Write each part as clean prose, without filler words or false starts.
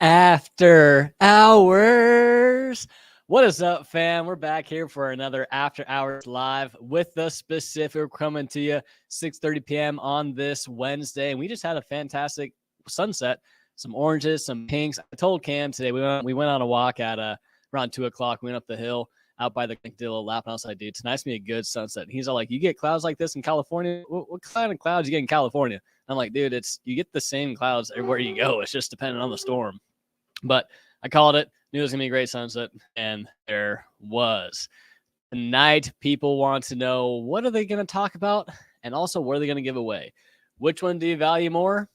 After hours. What is up, fam? We're back here for another After Hours Live with the specific. We're coming to you 6:30 p.m. on this Wednesday. And we just had a fantastic sunset, some oranges, some pinks. I told Cam today we went on a walk at around 2 o'clock. We went up the hill out by the Dillo laughing outside, dude. Tonight's gonna be a good sunset. And he's all like, you get clouds like this in California? What kind of clouds you get in California? I'm like, dude, you get the same clouds everywhere you go. It's just depending on the storm. But I called it, knew it was going to be a great sunset, and there was. Tonight, people want to know, what are they going to talk about? And also, what are they going to give away? Which one do you value more?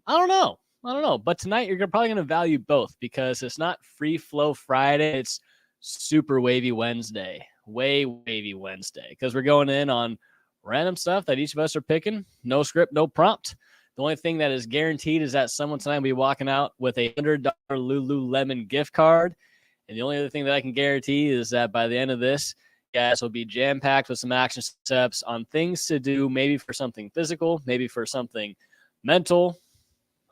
I don't know. But tonight, you're probably going to value both because it's not Free Flow Friday. It's Super Wavy Wednesday. Way Wavy Wednesday. Because we're going in on random stuff that each of us are picking. No script, no prompt. The only thing that is guaranteed is that someone tonight will be walking out with a $100 LuLuLemon gift card. And the only other thing that I can guarantee is that by the end of this, guys will be jam-packed with some action steps on things to do, maybe for something physical, maybe for something mental,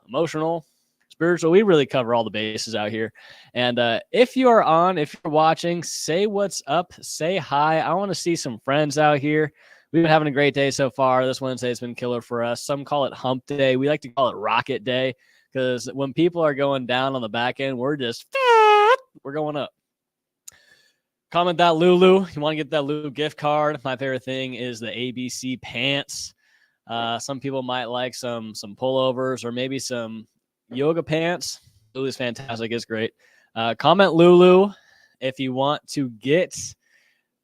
emotional, spiritual. We really cover all the bases out here. And if you're watching, say what's up, say hi. I want to see some friends out here. We've been having a great day so far. This Wednesday has been killer for us. Some call it hump day. We like to call it rocket day because when people are going down on the back end, we're going up. Comment that Lulu. You want to get that Lulu gift card. My favorite thing is the ABC pants. Some people might like some pullovers or maybe some yoga pants. Lulu's fantastic. It's great. Comment Lulu if you want to get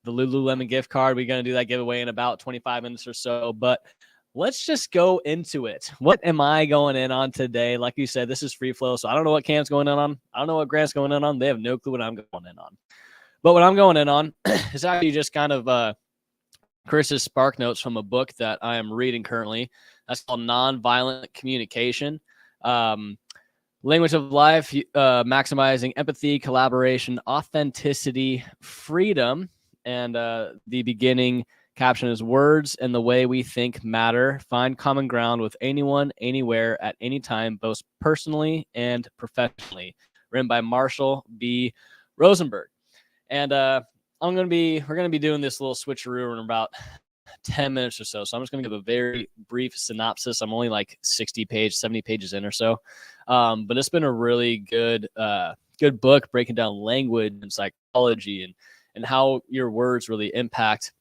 the LuLuLemon gift card. We're going to do that giveaway in about 25 minutes or so, but let's just go into it. What am I going in on today? Like you said, this is free flow, so I don't know what Cam's going in on. I don't know what Grant's going in on. They have no clue what I'm going in on. But what I'm going in on is actually just kind of Chris's spark notes from a book that I am reading currently. That's called Nonviolent Communication. Language of Life, maximizing empathy, collaboration, authenticity, freedom. And the beginning caption is words and the way we think matter. Find common ground with anyone, anywhere, at any time, both personally and professionally. Written by Marshall B. Rosenberg. And we're going to be doing this little switcheroo in about 10 minutes or so. So I'm just going to give a very brief synopsis. I'm only like 70 pages in or so. But it's been a really good book breaking down language and psychology and how your words really impact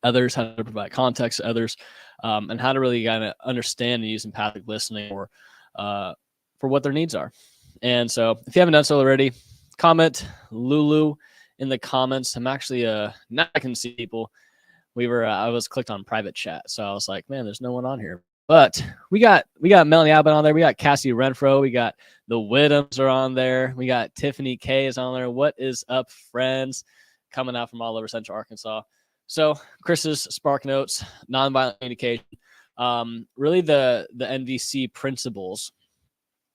others, how to provide context to others, and how to really kind of understand and use empathic listening for what their needs are. And so if you haven't done so already, comment Lulu in the comments. I'm actually now I can see people. I was clicked on private chat, so I was like, man, there's no one on here. But we got Melanie Abbott on there. We got Cassie Renfro. We got the Whittams are on there. We got Tiffany K is on there. What is up, friends? Coming out from all over Central Arkansas. So Chris's spark notes, nonviolent communication, really the NVC principles.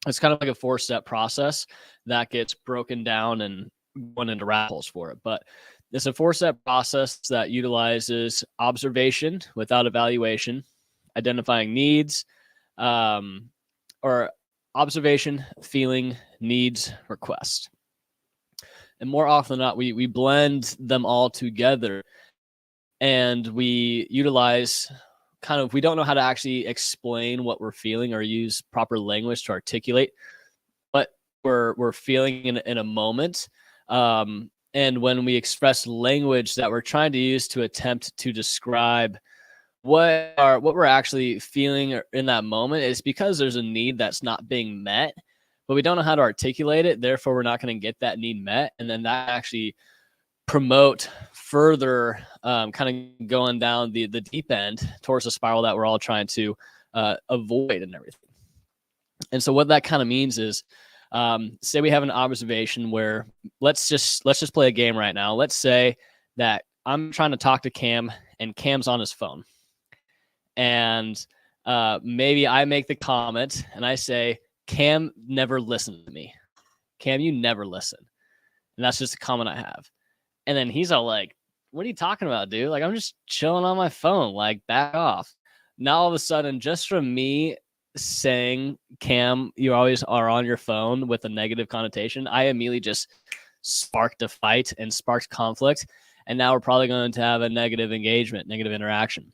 It's kind of like a 4-step process that gets broken down and going into raffles for it. But it's a 4-step process that utilizes observation without evaluation, identifying needs, or observation, feeling, needs, request. And more often than not, we blend them all together and we utilize we don't know how to actually explain what we're feeling or use proper language to articulate what we're feeling in a moment. And when we express language that we're trying to use to attempt to describe what we're actually feeling in that moment, is because there's a need that's not being met, but we don't know how to articulate it. Therefore, we're not going to get that need met. And then that actually promote further kind of going down the deep end towards the spiral that we're all trying to avoid and everything. And so what that kind of means is, say we have an observation where let's just play a game right now. Let's say that I'm trying to talk to Cam and Cam's on his phone. And maybe I make the comment and I say, Cam never listened to me. Cam, you never listen. And that's just a comment I have. And then he's all like, what are you talking about, dude? Like, I'm just chilling on my phone. Like, back off. Now, all of a sudden, just from me saying, Cam, you always are on your phone with a negative connotation, I immediately just sparked a fight and sparked conflict. And now we're probably going to have a negative engagement, negative interaction.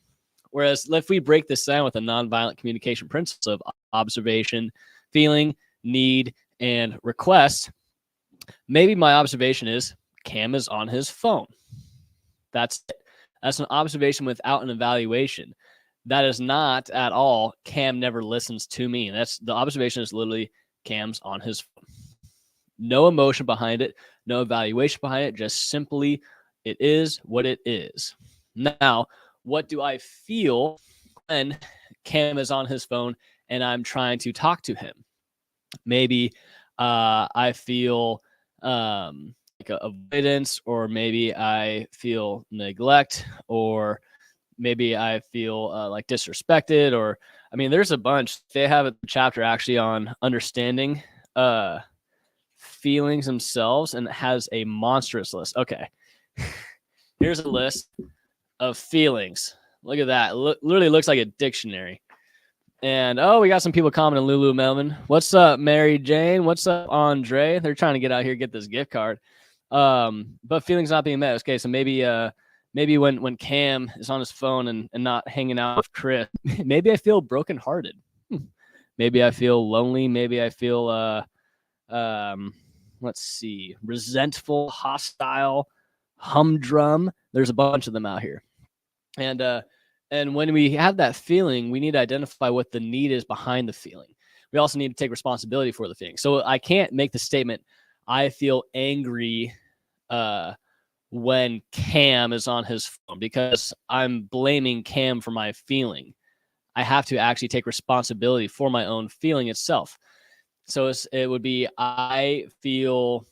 Whereas if we break this down with a nonviolent communication principle of observation, feeling, need, and request, maybe my observation is Cam is on his phone. That's it. That's an observation without an evaluation. That is not at all Cam never listens to me. That's the observation is literally Cam's on his phone. No emotion behind it, no evaluation behind it, just simply it is what it is. Now, what do I feel when Cam is on his phone and I'm trying to talk to him? Maybe I feel like avoidance, or maybe I feel neglect, or maybe I feel like disrespected, or I mean, there's a bunch. They have a chapter actually on understanding feelings themselves, and it has a monstrous list. Okay, here's a list of feelings. Look at that. Literally looks like a dictionary. And we got some people commenting, LuLuLemon. What's up, Mary Jane? What's up, Andre? They're trying to get out here, get this gift card. But feelings not being met. Okay, so maybe when Cam is on his phone and not hanging out with Chris, maybe I feel brokenhearted. Maybe I feel lonely. Maybe I feel let's see, resentful, hostile, humdrum. There's a bunch of them out here. And when we have that feeling, we need to identify what the need is behind the feeling. We also need to take responsibility for the feeling. So I can't make the statement, I feel angry when Cam is on his phone, because I'm blaming Cam for my feeling. I have to actually take responsibility for my own feeling itself. So it would be, I feel,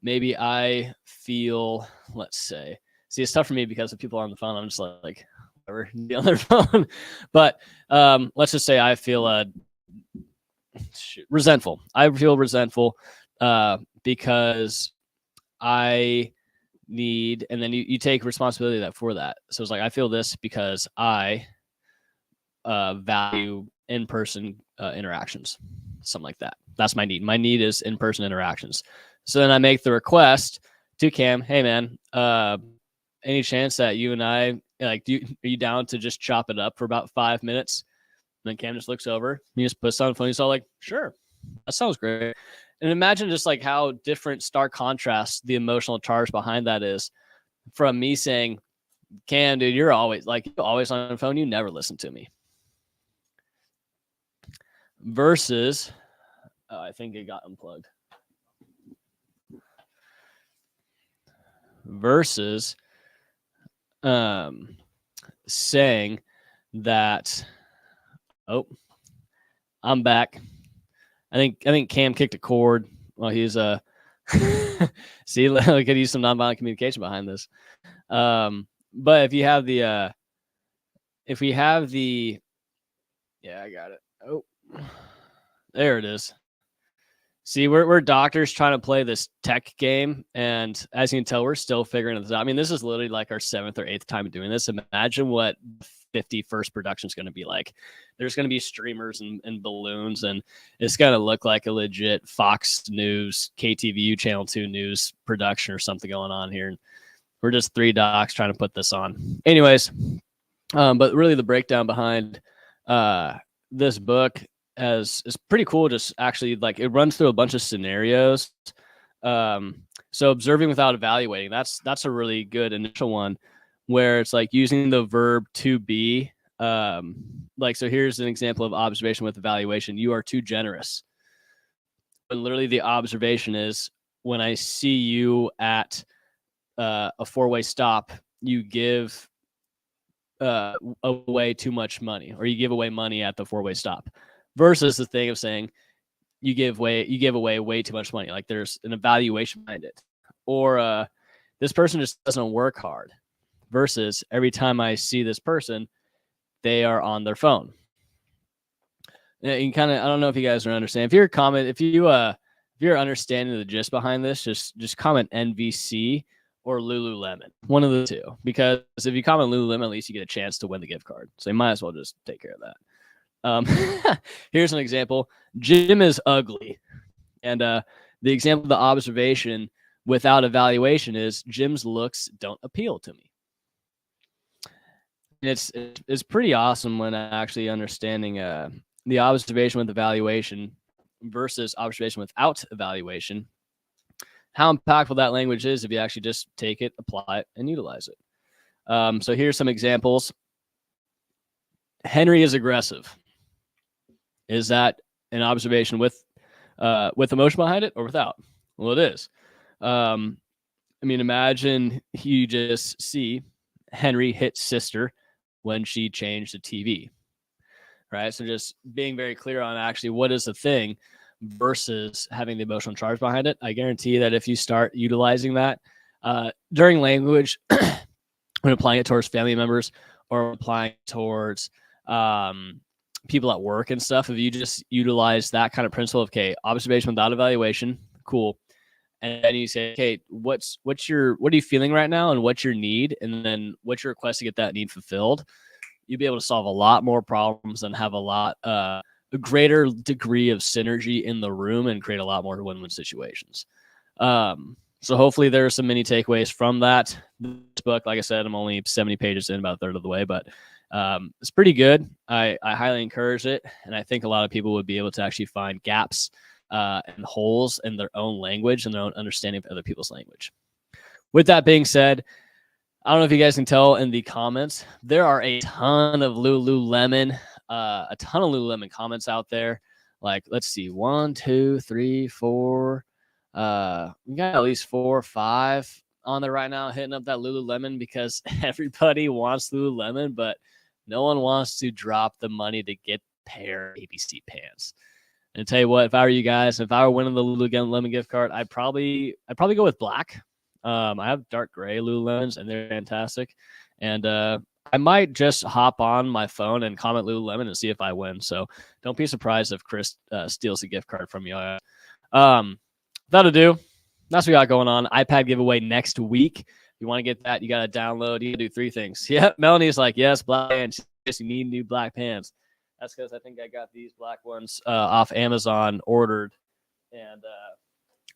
maybe I feel, let's say, see, it's tough for me because of people on the phone. I'm just like whatever, be on their phone. But let's just say I feel resentful. I feel resentful because I need, and then you take responsibility for that. So it's like, I feel this because I value in-person interactions, something like that. That's my need. My need is in-person interactions. So then I make the request to Cam, hey man, any chance that you and I, like, are you down to just chop it up for about 5 minutes? And then Cam just looks over, he just puts on the phone. He's all like, sure, that sounds great. And imagine just like how different, stark contrast the emotional charge behind that is from me saying, Cam, dude, you're always on the phone. You never listen to me. Versus, I think it got unplugged. Versus saying that, I'm back. I think Cam kicked a cord while he's see, we could use some nonviolent communication behind this. But if we have the yeah, I got it. Oh, there it is. See, we're doctors trying to play this tech game, and as you can tell, we're still figuring this out. I mean, this is literally like our 7th or 8th time doing this. Imagine what 51st production is going to be like. There's going to be streamers and balloons, and it's going to look like a legit Fox News, KTVU Channel 2 news production or something going on here. We're just 3 docs trying to put this on. Anyways, but really the breakdown behind this book is pretty cool. Just actually, like, it runs through a bunch of scenarios. So observing without evaluating, that's a really good initial one, where it's like using the verb to be. Like, so here's an example of observation with evaluation. You are too generous. And literally the observation is, when I see you at a 4-way stop, you give away too much money, or you give away money at the 4-way stop. Versus the thing of saying you give away way too much money. Like, there's an evaluation behind it. Or this person just doesn't work hard. Versus every time I see this person, they are on their phone. You kind of, I don't know if you guys are understanding. If you're understanding the gist behind this, just comment NVC or LuLuLemon, one of the two. Because if you comment LuLuLemon, at least you get a chance to win the gift card. So you might as well just take care of that. Um, here's an example. Jim is ugly. And the example of the observation without evaluation is Jim's looks don't appeal to me. It's pretty awesome when actually understanding the observation with evaluation versus observation without evaluation, how impactful that language is if you actually just take it, apply it, and utilize it. So here's some examples. Henry is aggressive. Is that an observation with emotion behind it or without? Well, it is. I mean, imagine you just see Henry hit sister when she changed the TV, right? So just being very clear on actually what is the thing versus having the emotional charge behind it. I guarantee that if you start utilizing that during language, when applying it towards family members or applying it towards people at work and stuff, if you just utilize that kind of principle of, okay, observation without evaluation, cool. And then you say, okay, what are you feeling right now and what's your need? And then what's your request to get that need fulfilled? You'll be able to solve a lot more problems and have a greater degree of synergy in the room and create a lot more win-win situations. So hopefully there are some mini takeaways from that. This book, like I said, I'm only 70 pages in, about a third of the way, but it's pretty good. I highly encourage it. And I think a lot of people would be able to actually find gaps and holes in their own language and their own understanding of other people's language. With that being said, I don't know if you guys can tell in the comments, there are a ton of LuLuLemon comments out there. Like, let's see, 1, 2, 3, 4. We got at least 4 or 5 on there right now hitting up that LuLuLemon because everybody wants LuLuLemon, but no one wants to drop the money to get a pair of ABC pants. And tell you what, if I were you guys, if I were winning the LuLuLemon gift card, I'd probably go with black. I have dark gray LuLuLemons, and they're fantastic. And I might just hop on my phone and comment LuLuLemon and see if I win. So don't be surprised if Chris steals a gift card from you. Without ado, that's what we got going on. iPad giveaway next week. If you want to get that, you got to download. You got to do 3 things. Yep, Melanie's like, yes, black pants. Yes, you need new black pants. That's because I think I got these black ones off Amazon ordered, and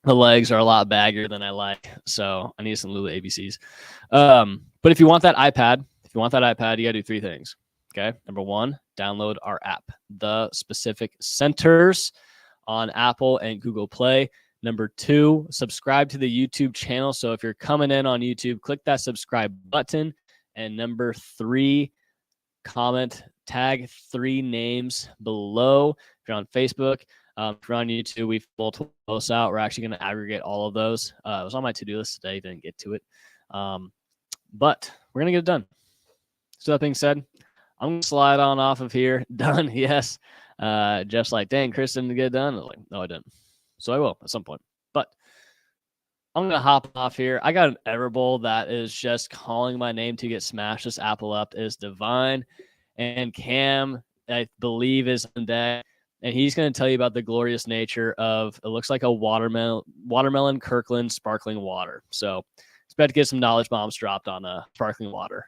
the legs are a lot baggier than I like, so I need some Lulu ABCs. But if you want that iPad, you got to do 3 things. Okay, number 1, download our app, The Specific Centers, on Apple and Google Play. Number 2, subscribe to the YouTube channel. So if you're coming in on YouTube, click that subscribe button. And number 3, comment, tag 3 names below. If you're on Facebook, if you're on YouTube, we've multiple posts out. We're actually going to aggregate all of those. It was on my to-do list today. Didn't get to it. But we're going to get it done. So that being said, I'm going to slide on off of here. Done. Yes. Just like, dang, Chris didn't get it done. I was like, no, I didn't. So I will at some point. But I'm going to hop off here. I got an Everbowl that is just calling my name to get smashed. This apple up is Divine. And Cam, I believe, is on deck. And he's going to tell you about the glorious nature of, it looks like a watermelon Kirkland sparkling water. So expect to get some knowledge bombs dropped on sparkling water.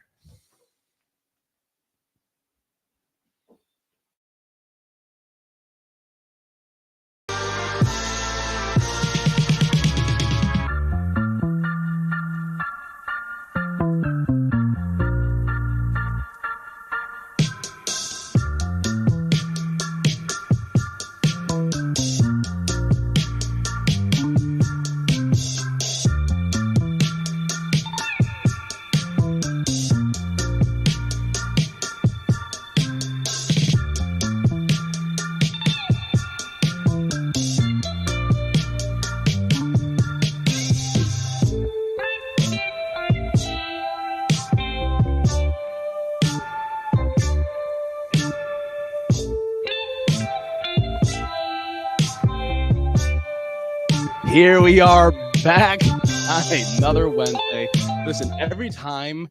Here we are back on another Wednesday. Listen, every time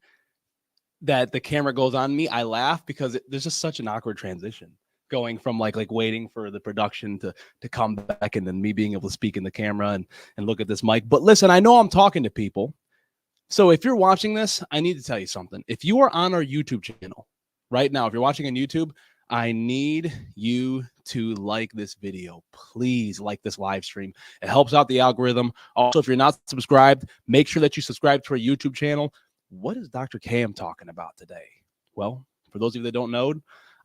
that the camera goes on me, I laugh because there's just such an awkward transition going from like waiting for the production to come back and then me being able to speak in the camera and look at this mic. But listen, I know I'm talking to people. So if you're watching this, I need to tell you something. If you are on our YouTube channel right now, if you're watching on YouTube, I need you to like this video. Please like this live stream. It helps out the algorithm. Also, if you're not subscribed, make sure that you subscribe to our YouTube channel. What is Dr. Cam talking about today? Well, for those of you that don't know,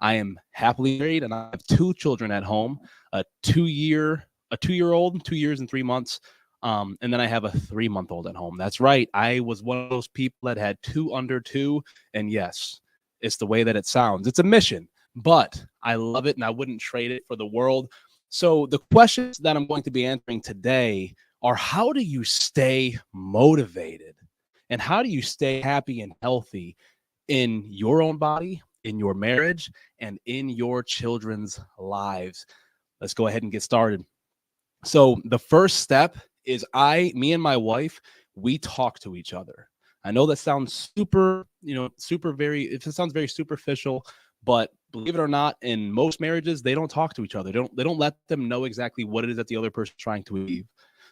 I am happily married and I have 2 children at home, a 2-year-old, 2 years and 3 months. And then I have a 3-month-old at home. That's right. I was one of those people that had 2 under 2. And yes, it's the way that it sounds. It's a mission, but I love it and I wouldn't trade it for the world. So the questions that I'm going to be answering today are, how do you stay motivated? And how do you stay happy and healthy in your own body, in your marriage, and in your children's lives? Let's go ahead and get started. So the first step is me and my wife, we talk to each other. I know that sounds super, it sounds very superficial, but believe it or not, in most marriages, they don't talk to each other. They don't let them know exactly what it is that the other person is trying to achieve.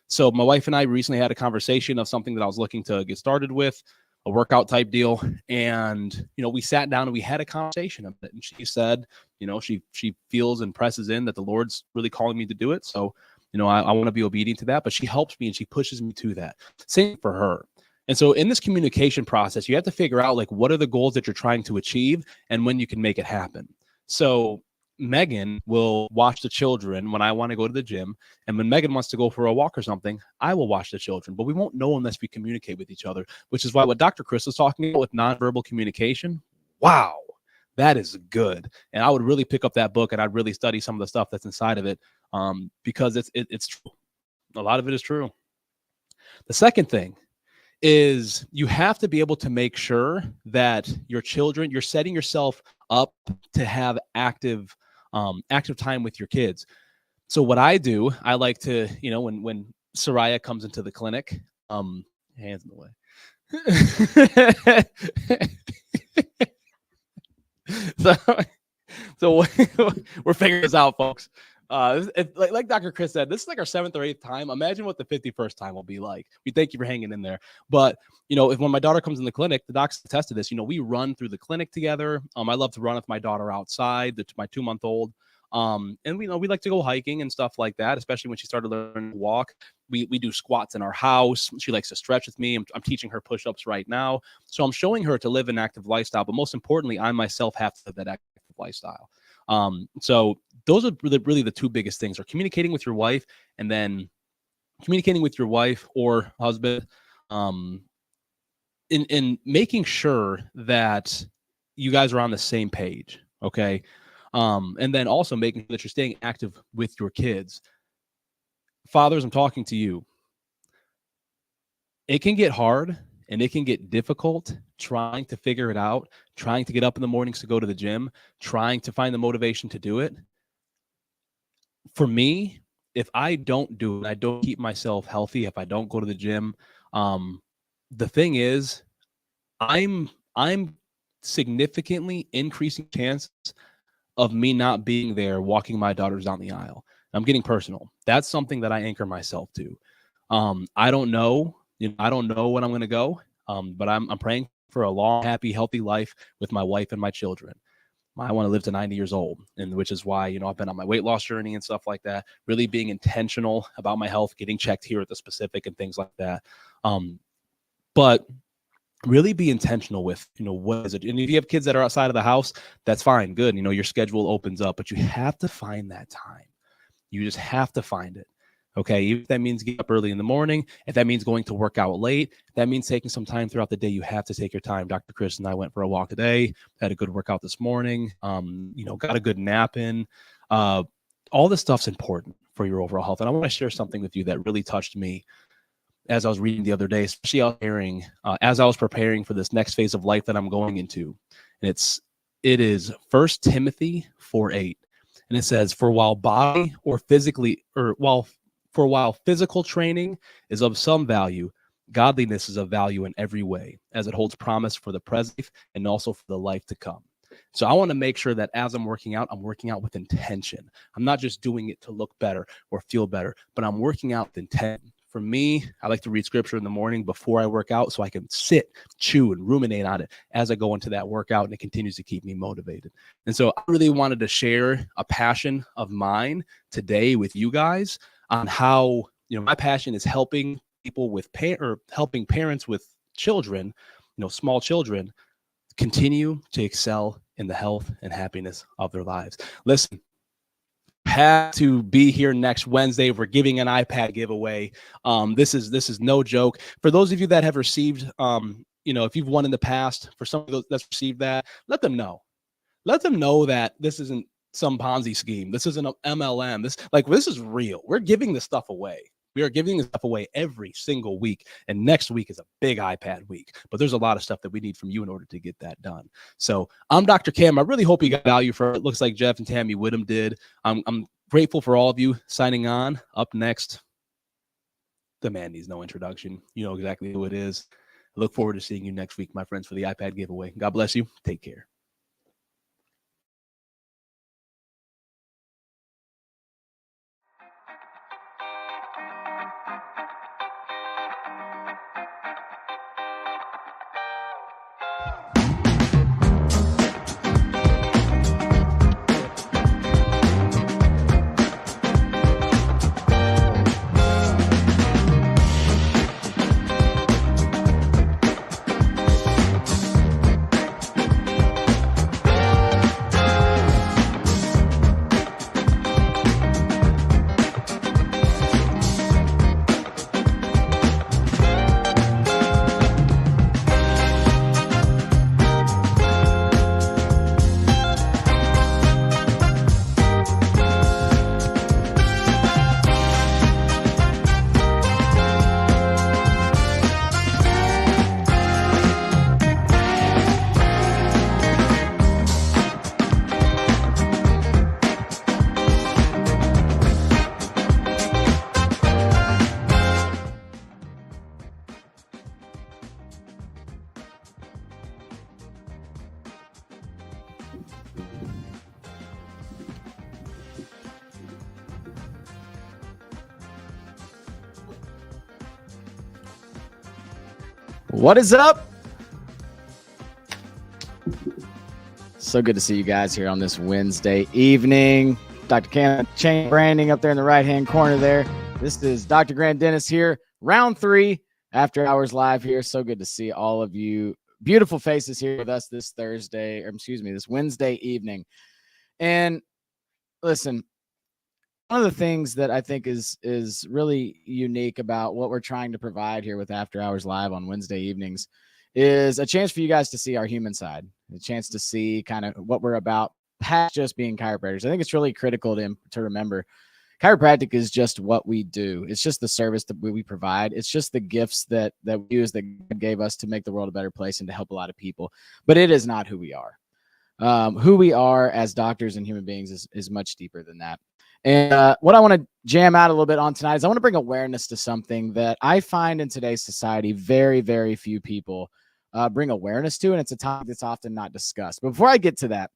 So my wife and I recently had a conversation of something that I was looking to get started with, a workout type deal. And, we sat down and we had a conversation of it. And she said, she feels and presses in that the Lord's really calling me to do it. So, I want to be obedient to that, but she helps me and she pushes me to that. Same for her. And so in this communication process, you have to figure out, like, what are the goals that you're trying to achieve and when you can make it happen. So Megan will watch the children when I want to go to the gym. And when Megan wants to go for a walk or something, I will watch the children, but we won't know unless we communicate with each other, which is why what Dr. Chris was talking about with nonverbal communication, wow, that is good. And I would really pick up that book and I'd really study some of the stuff that's inside of it, because it's true. A lot of it is true. The second thing is you have to be able to make sure that your children, you're setting yourself up to have active time with your kids. So what I do, I like to, when Soraya comes into the clinic, hands in the way. So we're figuring this out, folks. Like Dr. Chris said, this is like our 7th or 8th time. Imagine what the 51st time will be like. We thank you for hanging in there. But, when my daughter comes in the clinic, the docs attest to this, we run through the clinic together. I love to run with my daughter outside, my 2-month-old. And we like to go hiking and stuff like that, especially when she started learning to walk. We do squats in our house. She likes to stretch with me. I'm teaching her push-ups right now. So I'm showing her to live an active lifestyle, but most importantly, I myself have to live that active lifestyle. So those are really the 2 biggest things, are communicating with your wife and then communicating with your wife or husband, in making sure that you guys are on the same page. Okay. And then also making sure that you're staying active with your kids. Fathers, I'm talking to you. It can get hard and it can get difficult trying to figure it out, trying to get up in the mornings to go to the gym, trying to find the motivation to do it. For me, if I don't do it, I don't keep myself healthy, if I don't go to the gym, the thing is, I'm significantly increasing chances of me not being there walking my daughters down the aisle. I'm getting personal. That's something that I anchor myself to. I don't know. I don't know when I'm going to go, but I'm praying for a long, happy, healthy life with my wife and my children. I want to live to 90 years old, and which is why, I've been on my weight loss journey and stuff like that, really being intentional about my health, getting checked here at the specific and things like that. But really be intentional with, what is it? And if you have kids that are outside of the house, that's fine. Good. Your schedule opens up, but you have to find that time. You just have to find it. Okay. If that means getting up early in the morning, if that means going to work out late, if that means taking some time throughout the day, you have to take your time. Dr. Chris and I went for a walk today, had a good workout this morning, got a good nap in. All this stuff's important for your overall health. And I want to share something with you that really touched me as I was reading the other day, especially as I was preparing for this next phase of life that I'm going into. And it is 1 Timothy 4:8. And it says, for while physical training is of some value, godliness is of value in every way, as it holds promise for the present and also for the life to come. So I want to make sure that as I'm working out with intention. I'm not just doing it to look better or feel better, but I'm working out with intent For me, I like to read scripture in the morning before I work out so I can sit, chew, and ruminate on it as I go into that workout, and it continues to keep me motivated. And so I really wanted to share a passion of mine today with you guys on how, my passion is helping people with helping parents with children, small children, continue to excel in the health and happiness of their lives. Listen, have to be here next Wednesday. We're giving an iPad giveaway. This is no joke. For those of you that have received, if you've won in the past, for some of those that's received that, let them know. Let them know that this isn't some Ponzi scheme. This isn't an MLM. This is real. We're giving this stuff away. We are giving this stuff away every single week. And next week is a big iPad week. But there's a lot of stuff that we need from you in order to get that done. So I'm Dr. Cam. I really hope you got value from it. It looks like Jeff and Tammy Whittem did. I'm grateful for all of you signing on. Up next, the man needs no introduction. You know exactly who it is. I look forward to seeing you next week, my friends, for the iPad giveaway. God bless you. Take care. What is up? So good to see you guys here on this Wednesday evening. Dr. Cam Chain Branding up there in the right-hand corner there. This is Dr. Grant Dennis here. Round 3, After Hours Live here. So good to see all of you beautiful faces here with us this this Wednesday evening. And listen, one of the things that I think is really unique about what we're trying to provide here with After Hours Live on Wednesday evenings is a chance for you guys to see our human side, a chance to see kind of what we're about past just being chiropractors. I think it's really critical to remember chiropractic is just what we do. It's just the service that we provide. It's just the gifts that we use that God gave us to make the world a better place and to help a lot of people. But it is not who we are. Who we are as doctors and human beings is much deeper than that. And what I want to jam out a little bit on tonight is I want to bring awareness to something that I find in today's society very, very few people bring awareness to, and it's a topic that's often not discussed. But before I get to that,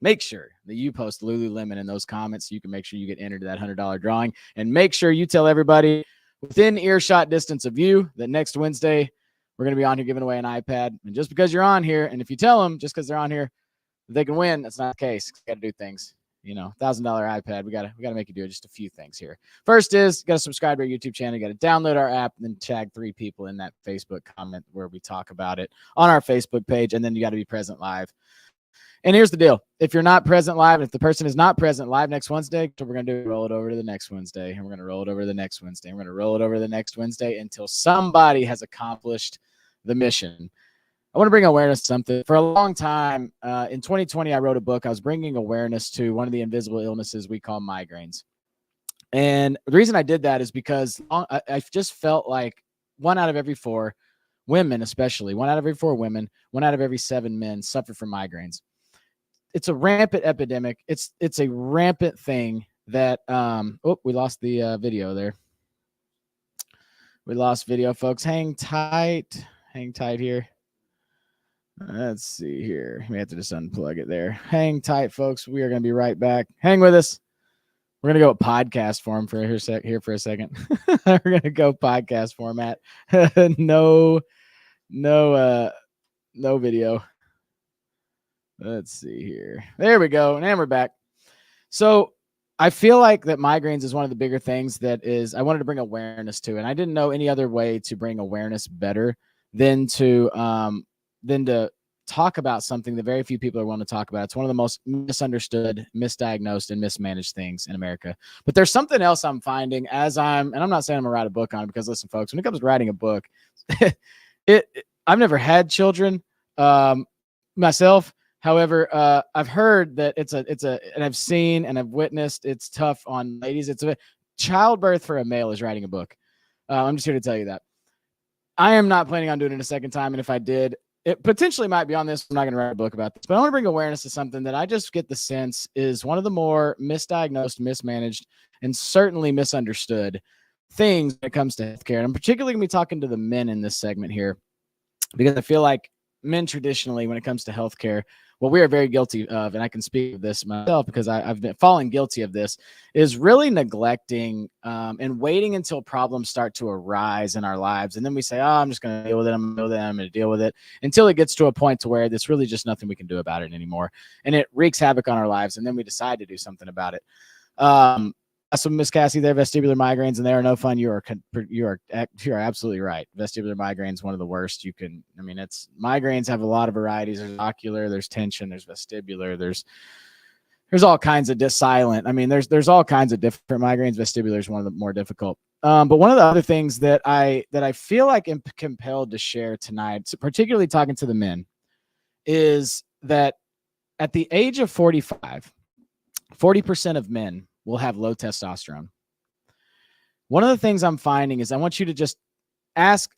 make sure that you post LuLuLemon in those comments so you can make sure you get entered to that $100 drawing. And make sure you tell everybody within earshot distance of you that next Wednesday we're going to be on here giving away an iPad. And just because you're on here, and if you tell them just because they're on here they can win, that's not the case. Got to do things. $1,000 iPad. We gotta make you do just a few things here. First is you gotta subscribe to our YouTube channel. You gotta download our app and then tag 3 people in that Facebook comment where we talk about it on our Facebook page. And then you gotta be present live. And here's the deal. If you're not present live, if the person is not present live next Wednesday, what we're going to do, roll it over to the next Wednesday. And we're going to roll it over to the next Wednesday. And we're going to roll it over to the next Wednesday until somebody has accomplished the mission. I want to bring awareness to something. For a long time, in 2020, I wrote a book. I was bringing awareness to one of the invisible illnesses we call migraines. And the reason I did that is because I just felt like 1 out of every 4 women, especially 1 out of every 4 women, 1 out of every 7 men suffer from migraines. It's a rampant epidemic. It's a rampant thing that, we lost the video there. We lost video, folks. Hang tight here. Let's see here. We have to just unplug it there. Hang tight, folks. We are going to be right back. Hang with us. We're gonna go podcast form for here for a second. We're gonna go podcast format. no, no video. Let's see here. There we go. And we're back. So I feel like that migraines is one of the bigger things that is I wanted to bring awareness to, and I didn't know any other way to bring awareness better than to talk about something that very few people are willing to talk about. It's one of the most misunderstood, misdiagnosed, and mismanaged things in America. But there's something else I'm finding and I'm not saying I'm gonna write a book on it, because listen, folks, when it comes to writing a book, I've never had children myself. However, I've heard that and I've seen and I've witnessed it's tough on ladies. Childbirth for a male is writing a book. I'm just here to tell you that. I am not planning on doing it a second time. And if I did, it potentially might be on this. I'm not going to write a book about this, but I want to bring awareness to something that I just get the sense is one of the more misdiagnosed, mismanaged, and certainly misunderstood things when it comes to healthcare. And I'm particularly going to be talking to the men in this segment here, because I feel like men traditionally, when it comes to healthcare, what we are very guilty of, and I can speak of this myself because I've been falling guilty of this, is really neglecting and waiting until problems start to arise in our lives. And then we say, oh, I'm just going to deal with it. I'm going to deal with it until it gets to a point to where there's really just nothing we can do about it anymore. And it wreaks havoc on our lives. And then we decide to do something about it. So Miss Cassie, they're vestibular migraines, and they are no fun. You are absolutely right. Vestibular migraines, one of the worst. Migraines have a lot of varieties. There's ocular, there's tension, there's vestibular, there's all kinds of silent. There's all kinds of different migraines. Vestibular is one of the more difficult. But one of the other things that I feel like I'm compelled to share tonight, particularly talking to the men, is that at the age of 45, 40% of men will have low testosterone. One of the things I'm finding is I want you to just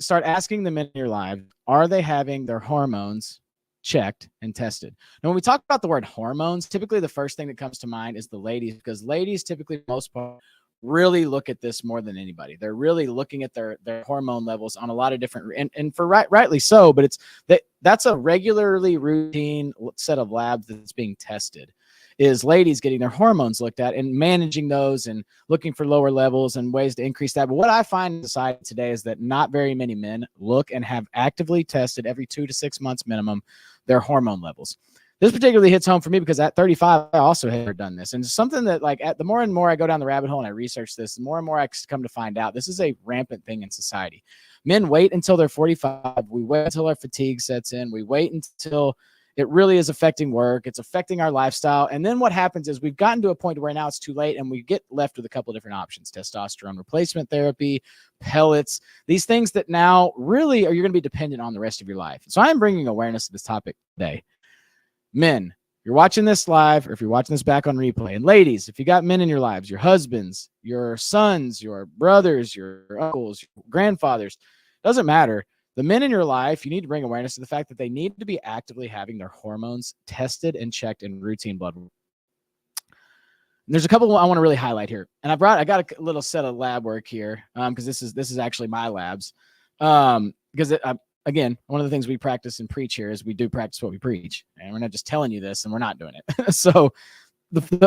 start asking the men in your life, are they having their hormones checked and tested? Now, when we talk about the word hormones, typically the first thing that comes to mind is the ladies, because ladies typically, for the most part, really look at this more than anybody. They're really looking at their hormone levels on a lot of different, and for rightly so, but that's a regularly routine set of labs that's being tested. Is ladies getting their hormones looked at and managing those and looking for lower levels and ways to increase that. But what I find in society today is that not very many men look and have actively tested every 2 to 6 months minimum their hormone levels. This particularly hits home for me because at 35, I also have done this. And it's something that the more and more I go down the rabbit hole and I research this, the more and more I come to find out this is a rampant thing in society. Men wait until they're 45. We wait until our fatigue sets in. We wait until it really is affecting work. It's affecting our lifestyle. And then what happens is we've gotten to a point where now it's too late and we get left with a couple of different options: testosterone replacement therapy, pellets, these things that now really you're going to be dependent on the rest of your life. So I'm bringing awareness to this topic today. Men, you're watching this live, or if you're watching this back on replay, and ladies, if you got men in your lives, your husbands, your sons, your brothers, your uncles, your grandfathers, doesn't matter. The men in your life, you need to bring awareness to the fact that they need to be actively having their hormones tested and checked in routine blood work. There's a couple I want to really highlight here, and I got a little set of lab work here because this is actually my labs. Because again, one of the things we practice and preach here is we do practice what we preach, and we're not just telling you this and we're not doing it. So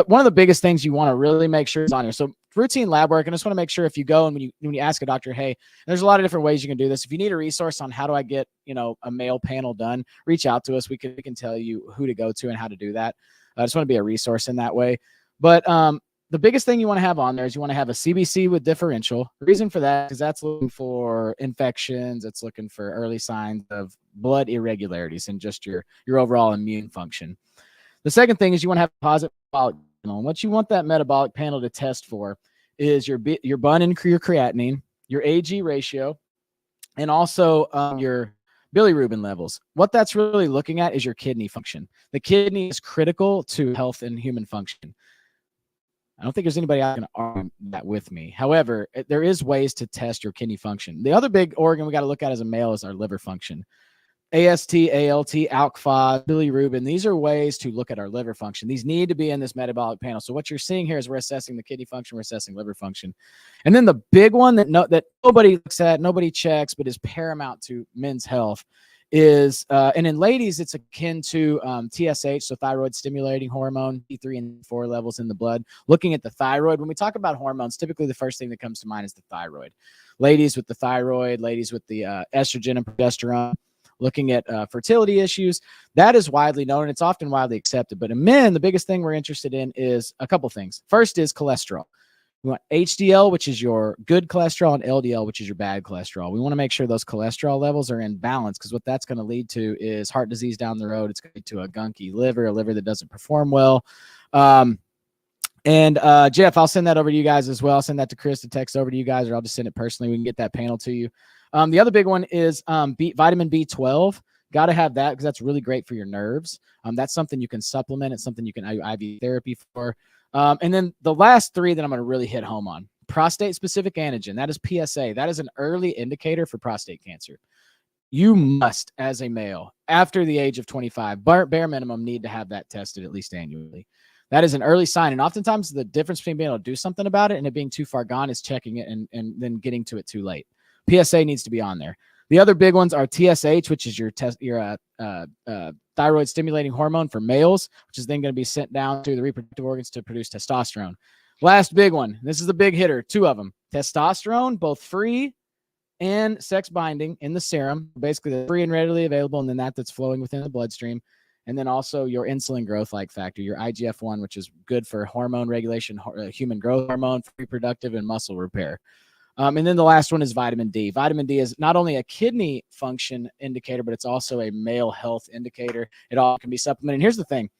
one of the biggest things you want to really make sure is on here. So routine lab work, and I just want to make sure if you go and when you ask a doctor, hey, there's a lot of different ways you can do this. If you need a resource on how do I get a male panel done, reach out to us. We can tell you who to go to and how to do that. I just want to be a resource in that way. But the biggest thing you want to have on there is you want to have a CBC with differential. The reason for that is that's looking for infections. It's looking for early signs of blood irregularities and just your overall immune function. The second thing is you want to have a positive metabolic panel. And what you want that metabolic panel to test for is your BUN and your creatinine, your AG ratio, and also your bilirubin levels. What that's really looking at is your kidney function. The kidney is critical to health and human function. I don't think there's anybody out going to argue that with me. However, there is ways to test your kidney function. The other big organ we got to look at as a male is our liver function. AST, ALT, ALK-5, bilirubin. These are ways to look at our liver function. These need to be in this metabolic panel. So what you're seeing here is we're assessing the kidney function, we're assessing liver function. And then the big one that nobody looks at, nobody checks, but is paramount to men's health is, and in ladies, it's akin to TSH, so thyroid stimulating hormone, T3 and 4 levels in the blood. Looking at the thyroid, when we talk about hormones, typically the first thing that comes to mind is the thyroid. Ladies with the thyroid, ladies with the estrogen and progesterone, looking at fertility issues, that is widely known and it's often widely accepted. But in men, the biggest thing we're interested in is a couple things. First is cholesterol. We want HDL, which is your good cholesterol, and LDL, which is your bad cholesterol. We want to make sure those cholesterol levels are in balance, because what that's going to lead to is heart disease down the road. It's going to lead to a gunky liver, a liver that doesn't perform well. Jeff, I'll send that over to you guys as well. I'll send that to Chris to text over to you guys, or I'll just send it personally. We can get that panel to you. The other big one is vitamin B12. Got to have that because that's really great for your nerves. That's something you can supplement. It's something you can IV therapy for. And then the last three that I'm going to really hit home on: prostate-specific antigen. That is PSA. That is an early indicator for prostate cancer. You must, as a male, after the age of 25, bare minimum, need to have that tested at least annually. That is an early sign. And oftentimes the difference between being able to do something about it and it being too far gone is checking it and then getting to it too late. PSA needs to be on there. The other big ones are TSH, which is your thyroid stimulating hormone for males, which is then going to be sent down to the reproductive organs to produce testosterone. Last big one. This is the big hitter. Two of them. Testosterone, both free and sex binding in the serum. Basically, the free and readily available, and then that's flowing within the bloodstream. And then also your insulin growth-like factor, your IGF-1, which is good for hormone regulation, human growth hormone, for reproductive and muscle repair. And then the last one is vitamin D. Vitamin D is not only a kidney function indicator, but it's also a male health indicator. It all can be supplemented. And here's the thing.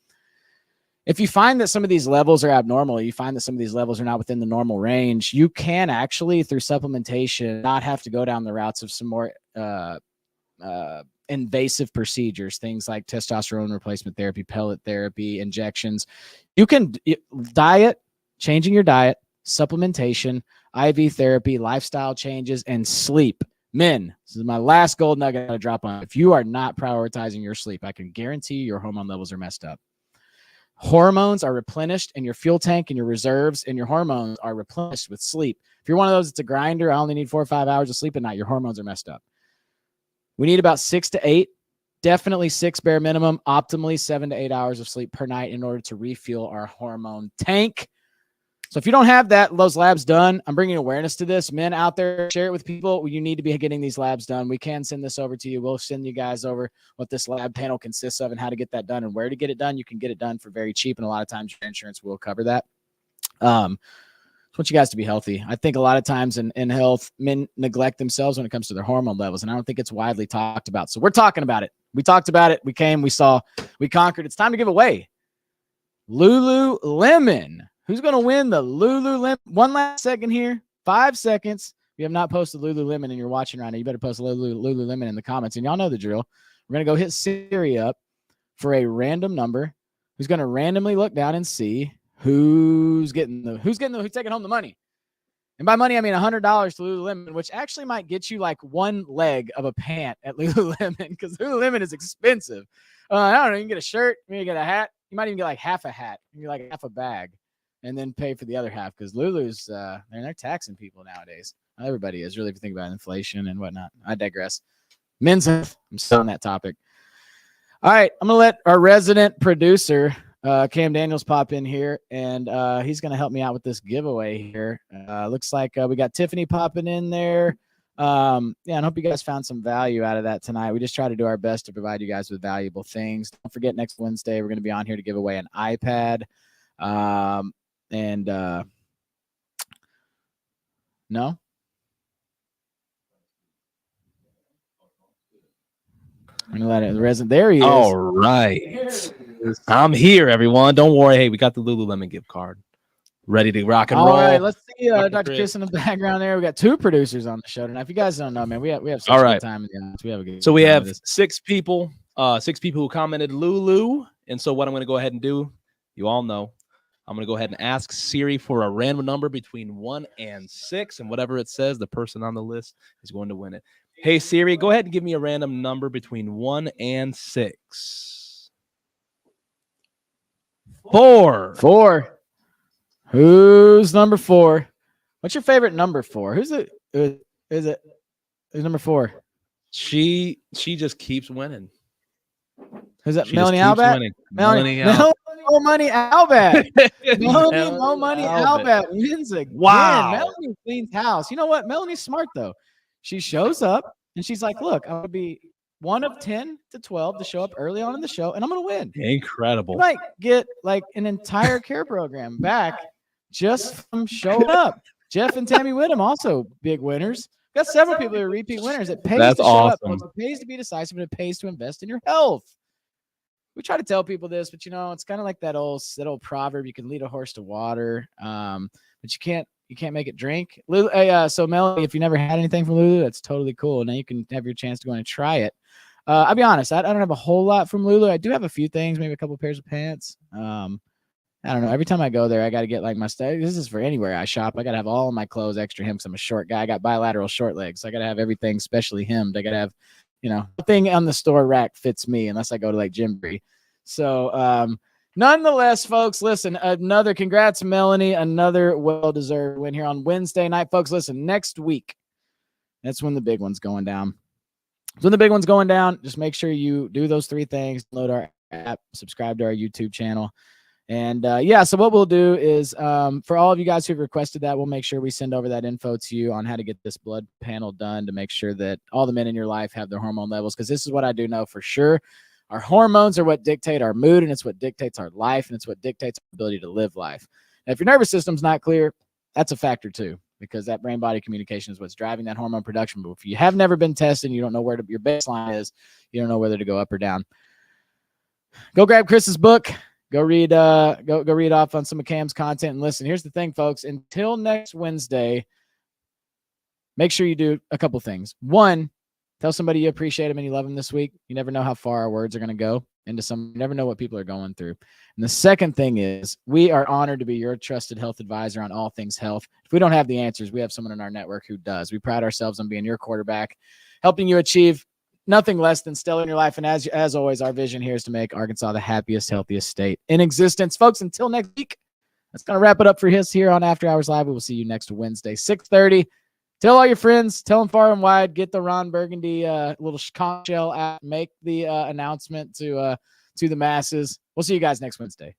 If you find that some of these levels are abnormal, you find that some of these levels are not within the normal range, you can actually, through supplementation, not have to go down the routes of some more invasive procedures, things like testosterone replacement therapy, pellet therapy, injections. You can changing your diet, supplementation, IV therapy, lifestyle changes, and sleep. Men, this is my last gold nugget to drop on. If you are not prioritizing your sleep, I can guarantee you your hormone levels are messed up. Hormones are replenished in your fuel tank and your reserves, and your hormones are replenished with sleep. If you're one of those that's a grinder, I only need 4 or 5 hours of sleep at night, your hormones are messed up. We need about 6 to 8, definitely 6 bare minimum, optimally 7 to 8 hours of sleep per night in order to refuel our hormone tank. So if you don't have those labs done, I'm bringing awareness to this. Men out there, share it with people. You need to be getting these labs done. We can send this over to you. We'll send you guys over what this lab panel consists of and how to get that done and where to get it done. You can get it done for very cheap, and a lot of times your insurance will cover that. I want you guys to be healthy. I think a lot of times in health, men neglect themselves when it comes to their hormone levels, and I don't think it's widely talked about. So we're talking about it. We talked about it. We came, we saw, we conquered. It's time to give away LuLuLemon. Who's going to win the LuLuLemon? One last second here. 5 seconds. If you have not posted LuLuLemon and you're watching right now, you better post LuLuLemon in the comments. And y'all know the drill. We're going to go hit Siri up for a random number who's going to randomly look down and see who's taking home the money. And by money, I mean $100 to LuLuLemon, which actually might get you like one leg of a pant at LuLuLemon, because LuLuLemon is expensive. I don't know. You can get a shirt. You can get a hat. You might even get like half a hat. You can get like half a bag and then pay for the other half, because Lulu's, they're taxing people nowadays. Everybody is, really, if you think about inflation and whatnot. I digress. Men's health. I'm still on that topic. All right. I'm going to let our resident producer, Cam Daniels, pop in here, and he's going to help me out with this giveaway here. Looks like we got Tiffany popping in there. And I hope you guys found some value out of that tonight. We just try to do our best to provide you guys with valuable things. Don't forget, next Wednesday, we're going to be on here to give away an iPad. No? I'm gonna let it resin. There he is. All right. I'm here, everyone. Don't worry. Hey, we got the LuLuLemon gift card ready to rock and roll. All right, let's see Dr. Chris in the background there. We got 2 producers on the show tonight. If you guys don't know, man, we have such a good time in the audience. We have a good So we have 6 people who commented Lulu. And so what I'm going to go ahead and do, you all know, I'm going to go ahead and ask Siri for a random number between 1 and 6, and whatever it says, the person on the list is going to win it. Hey, Siri, go ahead and give me a random number between 1 and 6. 4. 4. Who's number 4? What's your favorite number 4? Who's number 4? She just keeps winning. Who's that? She Melanie just keeps Albat? winning. Melanie Mo Money Albat. Melanie Mo Money Albat wins again. Wow. Melanie cleans house. You know what? Melanie's smart though. She shows up and she's like, look, I'm gonna be one of 10 to 12 to show up early on in the show, and I'm gonna win. Incredible. You might get like an entire care program back just from showing up. Jeff and Tammy Whittem also big winners. Got several people who are repeat winners. It pays That's to show up, awesome. folks. It pays to be decisive, and it pays to invest in your health. We try to tell people this, but it's kind of like that old proverb: you can lead a horse to water, but you can't make it drink. So Melanie, if you never had anything from Lulu, that's totally cool. Now you can have your chance to go and try it. I'll be honest, I don't have a whole lot from Lulu. I do have a few things, maybe a couple pairs of pants. I don't know. Every time I go there, I got to get like my stuff. This is for anywhere I shop. I got to have all of my clothes extra hemmed because I'm a short guy. I got bilateral short legs. So I got to have everything specially hemmed. I got to have, nothing on the store rack fits me unless I go to like Gymboree. So, nonetheless, folks, listen, congrats, Melanie, another well-deserved win here on Wednesday night. Folks, listen, next week, that's when the big one's going down. So when the big one's going down, just make sure you do those 3 things. Load our app, subscribe to our YouTube channel. And so what we'll do is for all of you guys who've requested that, we'll make sure we send over that info to you on how to get this blood panel done to make sure that all the men in your life have their hormone levels. Because this is what I do know for sure. Our hormones are what dictate our mood, and it's what dictates our life, and it's what dictates our ability to live life. Now, if your nervous system's not clear, that's a factor too, because that brain-body communication is what's driving that hormone production. But if you have never been tested, you don't know where your baseline is, you don't know whether to go up or down. Go grab Chris's book. Go read off on some of Cam's content. And listen, here's the thing, folks. Until next Wednesday, make sure you do a couple things. One, tell somebody you appreciate them and you love them this week. You never know how far our words are going to go into you never know what people are going through. And the second thing is we are honored to be your trusted health advisor on all things health. If we don't have the answers, we have someone in our network who does. We pride ourselves on being your quarterback, helping you achieve nothing less than stellar in your life. And as always, our vision here is to make Arkansas the happiest, healthiest state in existence. Folks, until next week, that's going to wrap it up for us here on After Hours Live. We will see you next Wednesday, 6:30. Tell all your friends, tell them far and wide, get the Ron Burgundy little conch shell app, make the announcement to the masses. We'll see you guys next Wednesday.